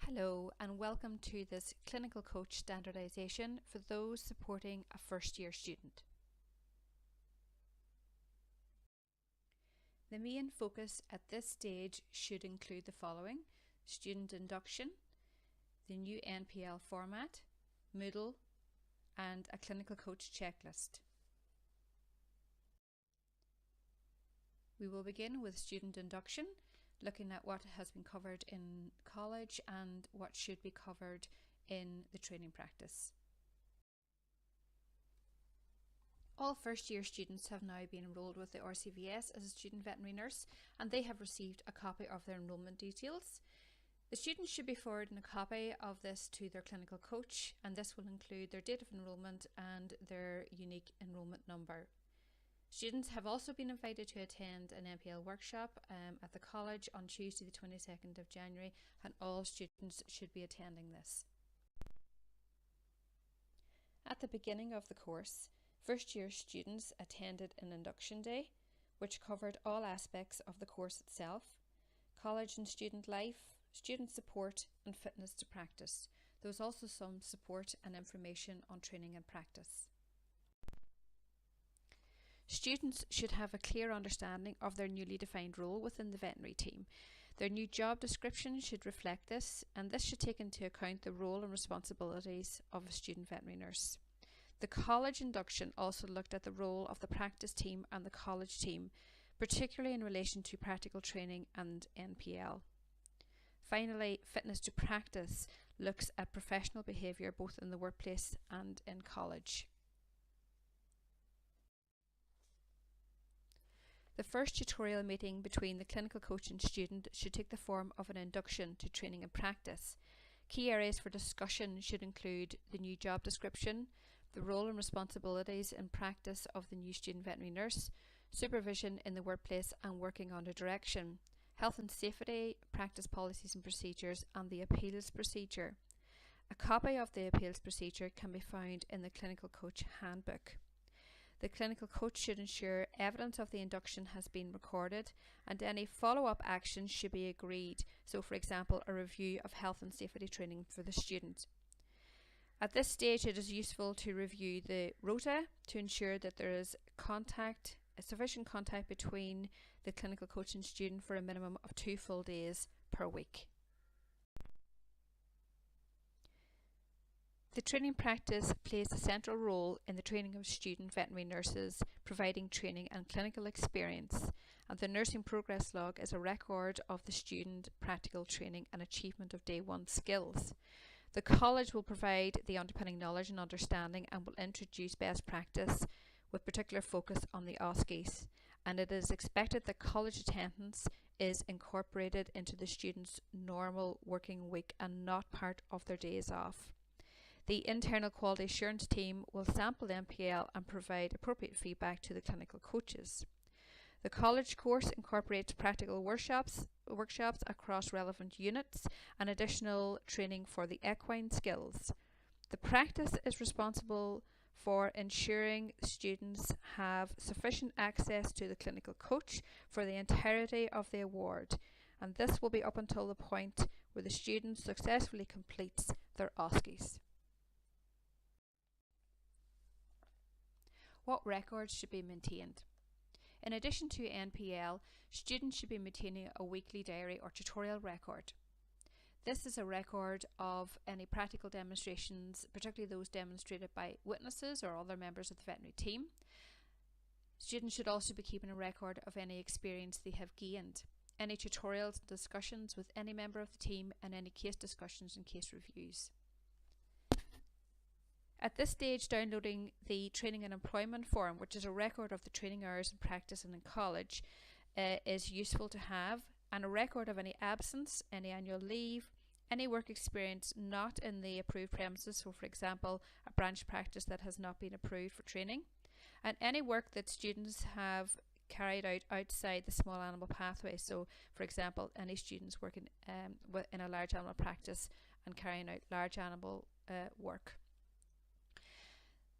Hello and welcome to this clinical coach standardisation for those supporting a first year student. The main focus at this stage should include the following: student induction, the new NPL format, Moodle and a clinical coach checklist. We will begin with student induction, looking at what has been covered in college and what should be covered in the training practice. All first year students have now been enrolled with the RCVS as a student veterinary nurse, and they have received a copy of their enrolment details. The students should be forwarding a copy of this to their clinical coach, and this will include their date of enrolment and their unique enrolment number. Students have also been invited to attend an NPL workshop at the college on Tuesday the 22nd of January, and all students should be attending this. At the beginning of the course, first year students attended an induction day, which covered all aspects of the course itself: college and student life, student support and fitness to practice. There was also some support and information on training and practice. Students should have a clear understanding of their newly defined role within the veterinary team. Their new job description should reflect this, and this should take into account the role and responsibilities of a student veterinary nurse. The college induction also looked at the role of the practice team and the college team, particularly in relation to practical training and NPL. Finally, fitness to practice looks at professional behaviour both in the workplace and in college. The first tutorial meeting between the clinical coach and student should take the form of an induction to training and practice. Key areas for discussion should include the new job description, the role and responsibilities in practice of the new student veterinary nurse, supervision in the workplace and working under direction, health and safety, practice policies and procedures, and the appeals procedure. A copy of the appeals procedure can be found in the clinical coach handbook. The clinical coach should ensure evidence of the induction has been recorded, and any follow-up actions should be agreed. So, for example, a review of health and safety training for the student. At this stage, it is useful to review the rota to ensure that there is sufficient contact between the clinical coach and student for a minimum of 2 full days per week. The training practice plays a central role in the training of student veterinary nurses, providing training and clinical experience, and the nursing progress log is a record of the student practical training and achievement of day 1 skills. The college will provide the underpinning knowledge and understanding and will introduce best practice with particular focus on the OSCEs, and it is expected that college attendance is incorporated into the students' normal working week and not part of their days off. The internal quality assurance team will sample the NPL and provide appropriate feedback to the clinical coaches. The college course incorporates practical workshops across relevant units and additional training for the equine skills. The practice is responsible for ensuring students have sufficient access to the clinical coach for the entirety of the award, and this will be up until the point where the student successfully completes their OSCEs. What records should be maintained? In addition to NPL, students should be maintaining a weekly diary or tutorial record. This is a record of any practical demonstrations, particularly those demonstrated by witnesses or other members of the veterinary team. Students should also be keeping a record of any experience they have gained, any tutorials and discussions with any member of the team, and any case discussions and case reviews. At this stage, downloading the Training and Employment Form, which is a record of the training hours in practice and in college, is useful to have, and a record of any absence, any annual leave, any work experience not in the approved premises, so for example a branch practice that has not been approved for training, and any work that students have carried out outside the small animal pathway, so for example any students working in a large animal practice and carrying out large animal work.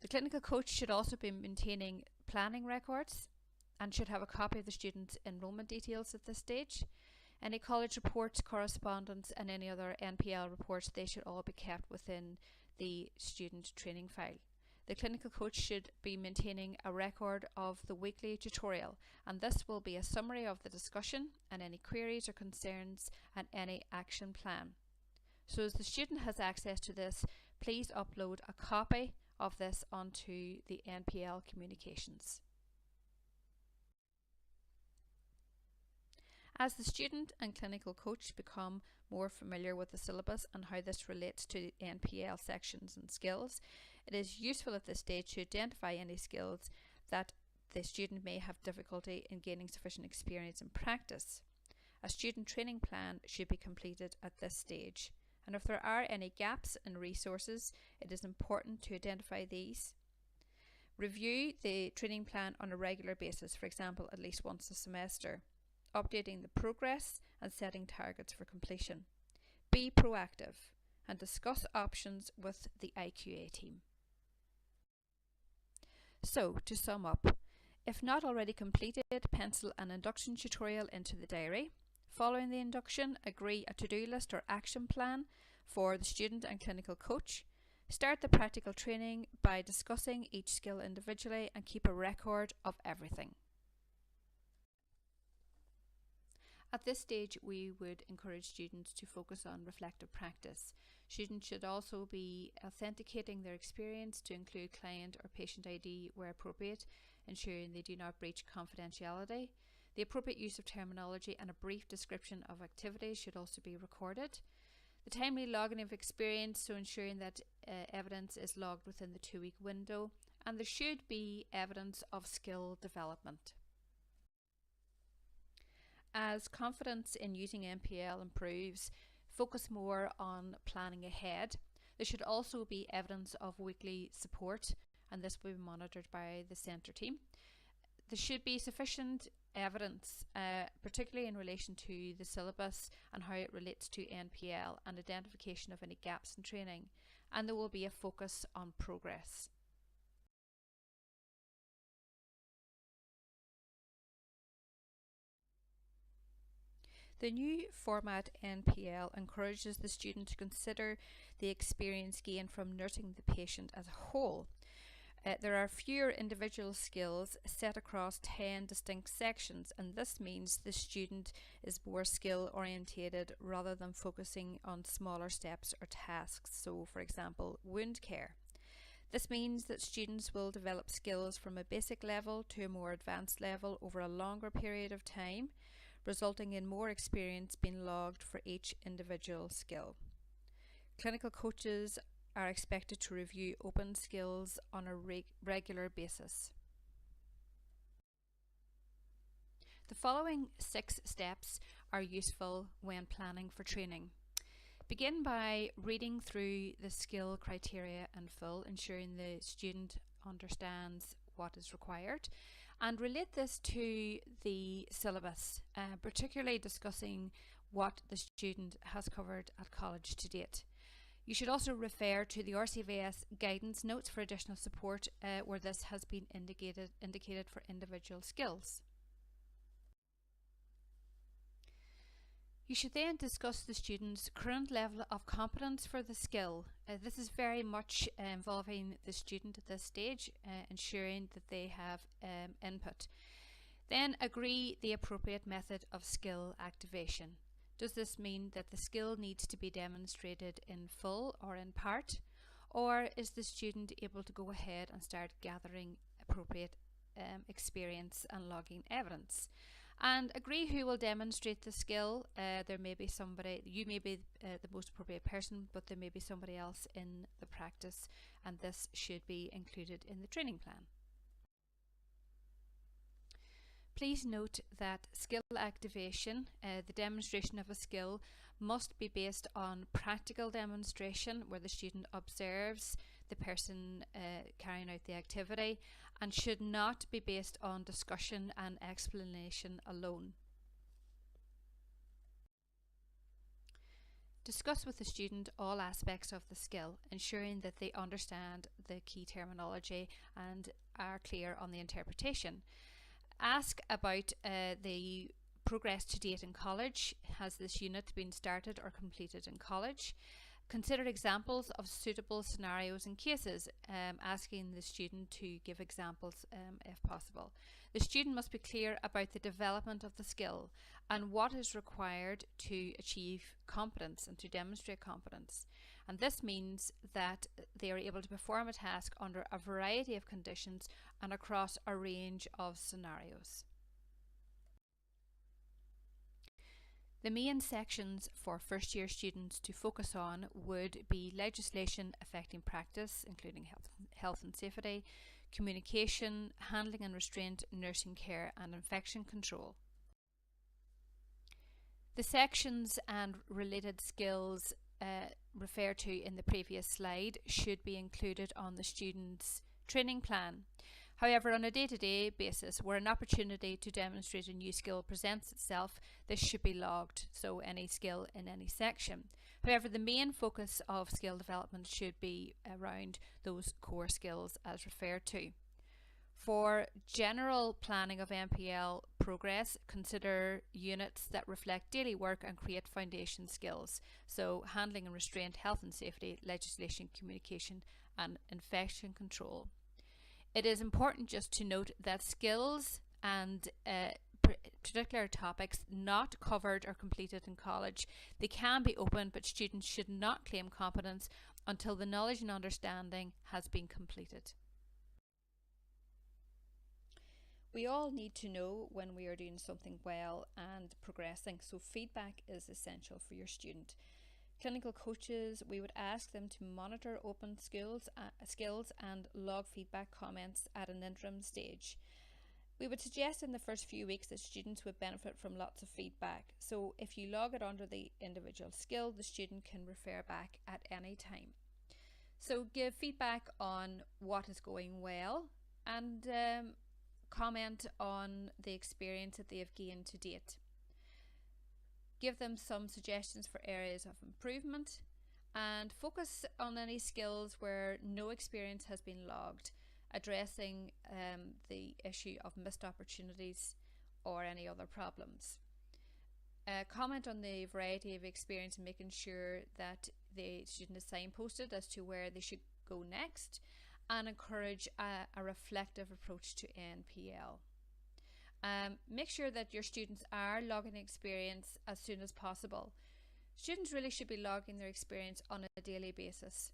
The clinical coach should also be maintaining planning records and should have a copy of the students' enrolment details at this stage. Any college reports, correspondence and any other NPL reports, they should all be kept within the student training file. The clinical coach should be maintaining a record of the weekly tutorial, and this will be a summary of the discussion and any queries or concerns and any action plan. So as the student has access to this, please upload a copy of this onto the NPL communications. As the student and clinical coach become more familiar with the syllabus and how this relates to NPL sections and skills, it is useful at this stage to identify any skills that the student may have difficulty in gaining sufficient experience and practice. A student training plan should be completed at this stage, and if there are any gaps in resources, it is important to identify these. Review the training plan on a regular basis, for example at least once a semester, updating the progress and setting targets for completion. Be proactive and discuss options with the IQA team. So, to sum up, if not already completed, pencil an induction tutorial into the diary. Following the induction, agree a to-do list or action plan for the student and clinical coach. Start the practical training by discussing each skill individually and keep a record of everything. At this stage, we would encourage students to focus on reflective practice. Students should also be authenticating their experience to include client or patient ID where appropriate, ensuring they do not breach confidentiality. The appropriate use of terminology and a brief description of activities should also be recorded. The timely logging of experience, so ensuring that evidence is logged within the 2-week window, and there should be evidence of skill development. As confidence in using NPL improves, focus more on planning ahead. There should also be evidence of weekly support, and this will be monitored by the centre team. There should be sufficient evidence, particularly in relation to the syllabus and how it relates to NPL, and identification of any gaps in training, and there will be a focus on progress. The new format NPL encourages the student to consider the experience gained from nursing the patient as a whole. There are fewer individual skills set across 10 distinct sections, and this means the student is more skill orientated rather than focusing on smaller steps or tasks. So, for example, wound care. This means that students will develop skills from a basic level to a more advanced level over a longer period of time, resulting in more experience being logged for each individual skill. Clinical coaches are expected to review open skills on a regular basis. The following 6 steps are useful when planning for training. Begin by reading through the skill criteria in full, ensuring the student understands what is required, and relate this to the syllabus, particularly discussing what the student has covered at college to date. You should also refer to the RCVS guidance notes for additional support where this has been indicated for individual skills. You should then discuss the student's current level of competence for the skill. This is very much involving the student at this stage, ensuring that they have input. Then agree the appropriate method of skill activation. Does this mean that the skill needs to be demonstrated in full or in part? Or is the student able to go ahead and start gathering appropriate experience and logging evidence? And agree who will demonstrate the skill. There may be somebody, you may be the most appropriate person, but there may be somebody else in the practice, and this should be included in the training plan. Please note that skill activation, the demonstration of a skill, must be based on practical demonstration where the student observes the person carrying out the activity, and should not be based on discussion and explanation alone. Discuss with the student all aspects of the skill, ensuring that they understand the key terminology and are clear on the interpretation. Ask about the progress to date in college. Has this unit been started or completed in college? Consider examples of suitable scenarios and cases, asking the student to give examples if possible. The student must be clear about the development of the skill and what is required to achieve competence and to demonstrate competence. And this means that they are able to perform a task under a variety of conditions and across a range of scenarios. The main sections for first year students to focus on would be legislation affecting practice, including health and safety, communication, handling and restraint, nursing care and infection control. The sections and related skills referred to in the previous slide should be included on the student's training plan. However, on a day-to-day basis, where an opportunity to demonstrate a new skill presents itself, this should be logged, so any skill in any section. However, the main focus of skill development should be around those core skills as referred to. For general planning of NPL progress, consider units that reflect daily work and create foundation skills, so handling and restraint, health and safety, legislation, communication and infection control. It is important just to note that skills and particular topics not covered or completed in college, they can be open, but students should not claim competence until the knowledge and understanding has been completed. We all need to know when we are doing something well and progressing, so feedback is essential for your student. Clinical coaches, we would ask them to monitor open skills and log feedback comments at an interim stage. We would suggest in the first few weeks that students would benefit from lots of feedback. So if you log it under the individual skill, the student can refer back at any time. So give feedback on what is going well and comment on the experience that they have gained to date. Give them some suggestions for areas of improvement and focus on any skills where no experience has been logged, addressing the issue of missed opportunities or any other problems. Comment on the variety of experience and making sure that the student is signposted as to where they should go next, and encourage a reflective approach to NPL. Make sure that your students are logging experience as soon as possible. Students really should be logging their experience on a daily basis.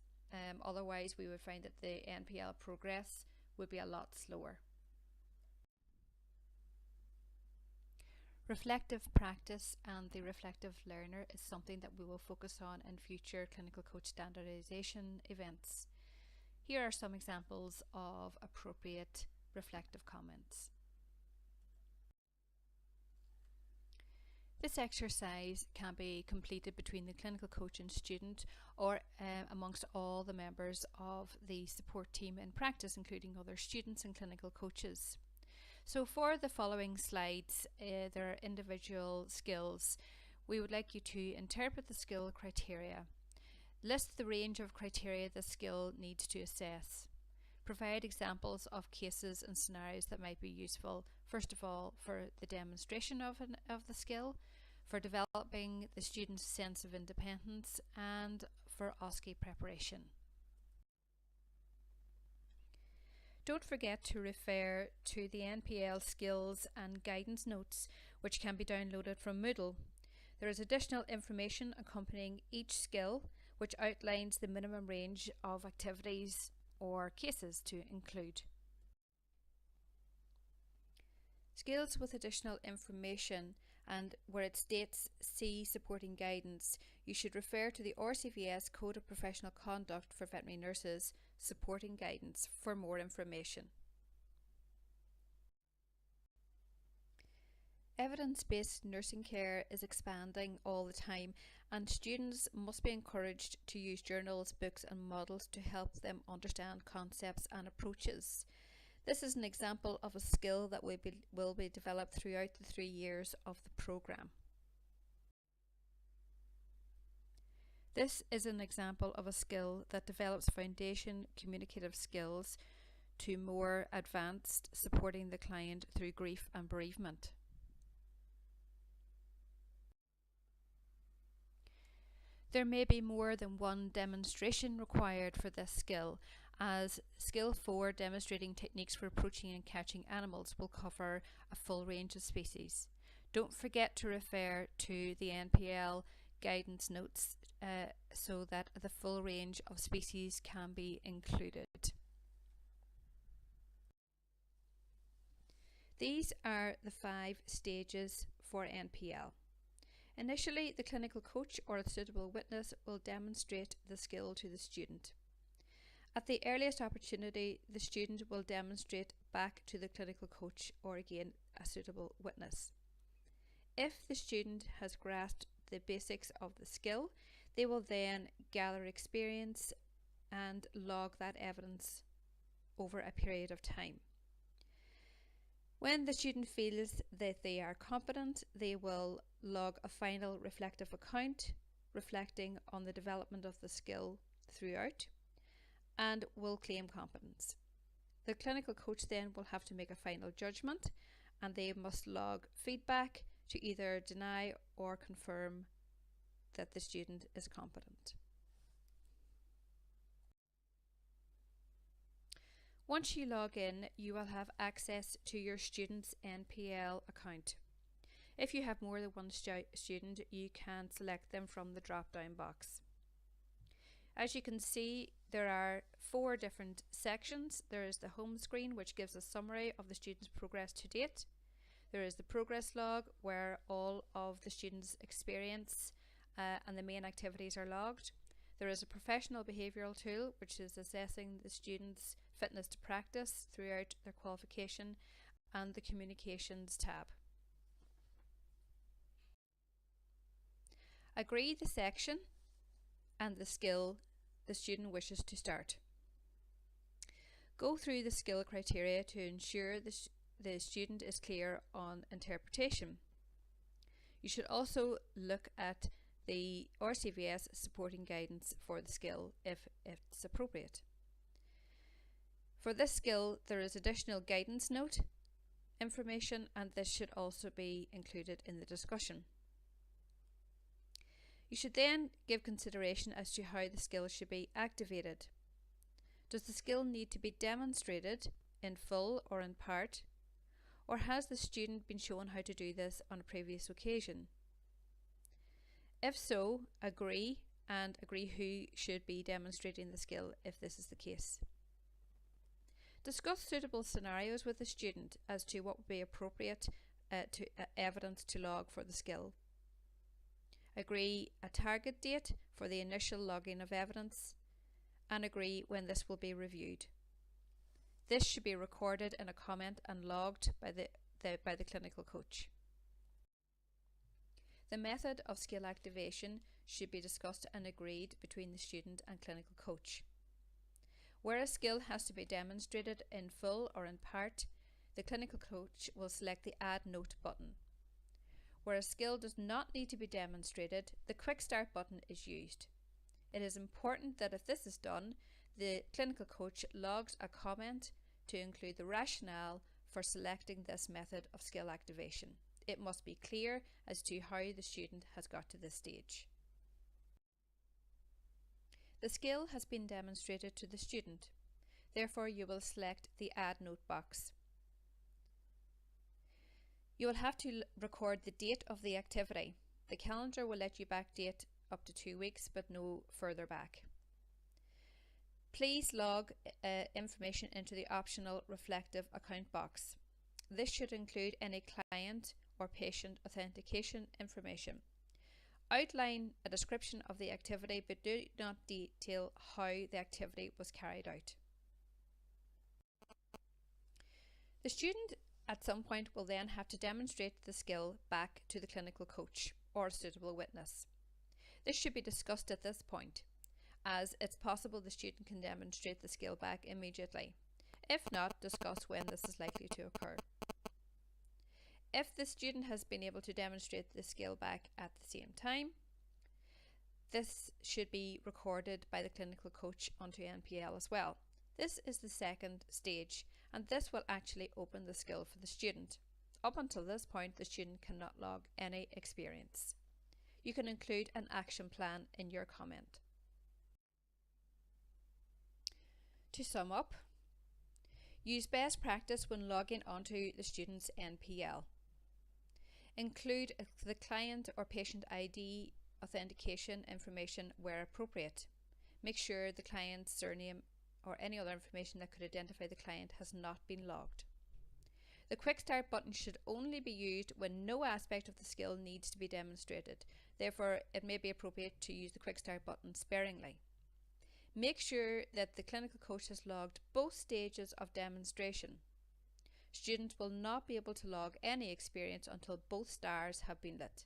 Otherwise, we would find that the NPL progress would be a lot slower. Reflective practice and the reflective learner is something that we will focus on in future clinical coach standardisation events. Here are some examples of appropriate reflective comments. This exercise can be completed between the clinical coach and student, or amongst all the members of the support team in practice, including other students and clinical coaches. So for the following slides, there are individual skills. We would like you to interpret the skill criteria. List the range of criteria the skill needs to assess. Provide examples of cases and scenarios that might be useful, first of all, for the demonstration of the skill, for developing the student's sense of independence, and for OSCE preparation. Don't forget to refer to the NPL skills and guidance notes, which can be downloaded from Moodle. There is additional information accompanying each skill, which outlines the minimum range of activities or cases to include. Skills with additional information, and where it states see supporting guidance, you should refer to the RCVS Code of Professional Conduct for Veterinary Nurses supporting guidance for more information. Evidence-based nursing care is expanding all the time, and students must be encouraged to use journals, books and models to help them understand concepts and approaches. This is an example of a skill that will be developed throughout the 3 years of the programme. This is an example of a skill that develops foundation communicative skills to more advanced supporting the client through grief and bereavement. There may be more than one demonstration required for this skill, as Skill 4 demonstrating techniques for approaching and catching animals will cover a full range of species. Don't forget to refer to the NPL guidance notes so that the full range of species can be included. These are the 5 stages for NPL. Initially, the clinical coach or a suitable witness will demonstrate the skill to the student. At the earliest opportunity, the student will demonstrate back to the clinical coach or again a suitable witness. If the student has grasped the basics of the skill, they will then gather experience and log that evidence over a period of time. When the student feels that they are competent, they will log a final reflective account reflecting on the development of the skill throughout and will claim competence. The clinical coach then will have to make a final judgment and they must log feedback to either deny or confirm that the student is competent. Once you log in, you will have access to your student's NPL account. If you have more than one student, you can select them from the drop-down box. As you can see, there are 4 different sections. There is the home screen, which gives a summary of the student's progress to date. There is the progress log, where all of the student's experience and the main activities are logged. There is a professional behavioural tool, which is assessing the student's fitness to practice throughout their qualification, and the communications tab. Agree the section and the skill the student wishes to start. Go through the skill criteria to ensure the student is clear on interpretation. You should also look at the RCVS supporting guidance for the skill if it's appropriate. For this skill, there is additional guidance note information, and this should also be included in the discussion. You should then give consideration as to how the skill should be activated. Does the skill need to be demonstrated in full or in part, or has the student been shown how to do this on a previous occasion? If so, agree who should be demonstrating the skill if this is the case. Discuss suitable scenarios with the student as to what would be appropriate evidence to log for the skill. Agree a target date for the initial logging of evidence and agree when this will be reviewed. This should be recorded in a comment and logged by the clinical coach. The method of skill activation should be discussed and agreed between the student and clinical coach. Where a skill has to be demonstrated in full or in part, the clinical coach will select the Add Note button. Where a skill does not need to be demonstrated, the Quick Start button is used. It is important that if this is done, the clinical coach logs a comment to include the rationale for selecting this method of skill activation. It must be clear as to how the student has got to this stage. The skill has been demonstrated to the student. Therefore, you will select the Add Note box. You will have to record the date of the activity. The calendar will let you backdate up to 2 weeks, but no further back. Please log information into the optional reflective account box. This should include any client or patient authentication information. Outline a description of the activity, but do not detail how the activity was carried out. The student at some point will then have to demonstrate the skill back to the clinical coach or a suitable witness. This should be discussed at this point, as it's possible the student can demonstrate the skill back immediately. If not, discuss when this is likely to occur. If the student has been able to demonstrate the skill back at the same time, this should be recorded by the clinical coach onto NPL as well. This is the second stage, and this will actually open the skill for the student. Up until this point, the student cannot log any experience. You can include an action plan in your comment. To sum up, use best practice when logging onto the student's NPL. Include the client or patient ID authentication information where appropriate. Make sure the client's surname or any other information that could identify the client has not been logged. The Quick Start button should only be used when no aspect of the skill needs to be demonstrated. Therefore, it may be appropriate to use the Quick Start button sparingly. Make sure that the clinical coach has logged both stages of demonstration. Students will not be able to log any experience until both stars have been lit.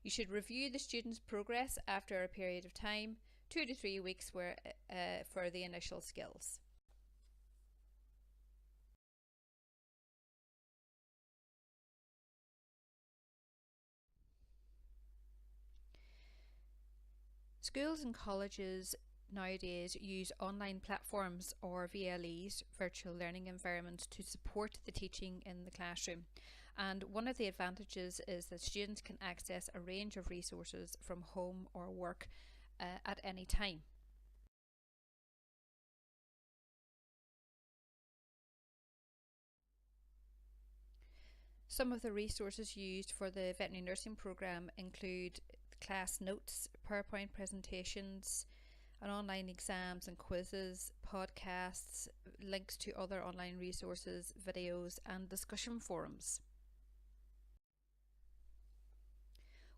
You should review the student's progress after a period of time, 2 to 3 weeks for the initial skills. Schools and colleges nowadays use online platforms or VLEs, virtual learning environments, to support the teaching in the classroom. And one of the advantages is that students can access a range of resources from home or work at any time. Some of the resources used for the veterinary nursing programme include class notes, PowerPoint presentations, and online exams and quizzes, podcasts, links to other online resources, videos, and discussion forums.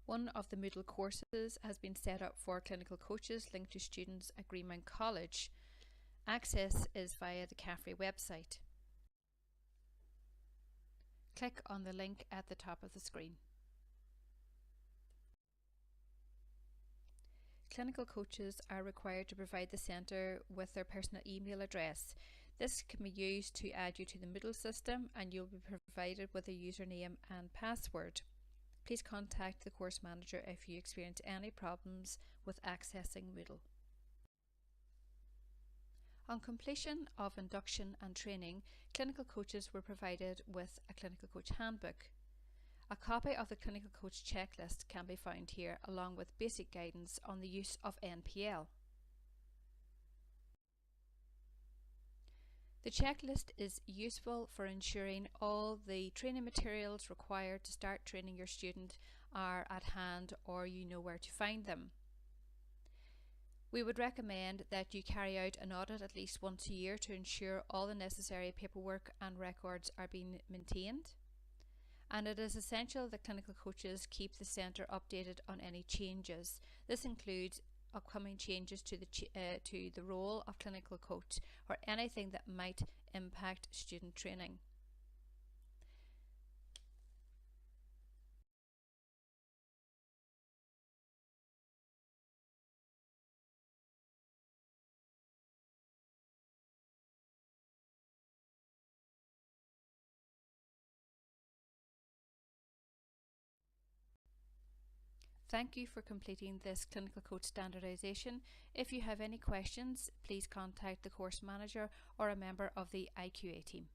One of the Moodle courses has been set up for clinical coaches linked to students at Greenmount College. Access is via the CAFRE website. Click on the link at the top of the screen. Clinical coaches are required to provide the centre with their personal email address. This can be used to add you to the Moodle system, and you'll be provided with a username and password. Please contact the course manager if you experience any problems with accessing Moodle. On completion of induction and training, clinical coaches were provided with a clinical coach handbook. A copy of the clinical coach checklist can be found here, along with basic guidance on the use of NPL. The checklist is useful for ensuring all the training materials required to start training your student are at hand, or you know where to find them. We would recommend that you carry out an audit at least once a year to ensure all the necessary paperwork and records are being maintained. And it is essential that clinical coaches keep the centre updated on any changes. This includes upcoming changes to the role of clinical coach or anything that might impact student training. Thank you for completing this clinical coach standardisation. If you have any questions, please contact the course manager or a member of the IQA team.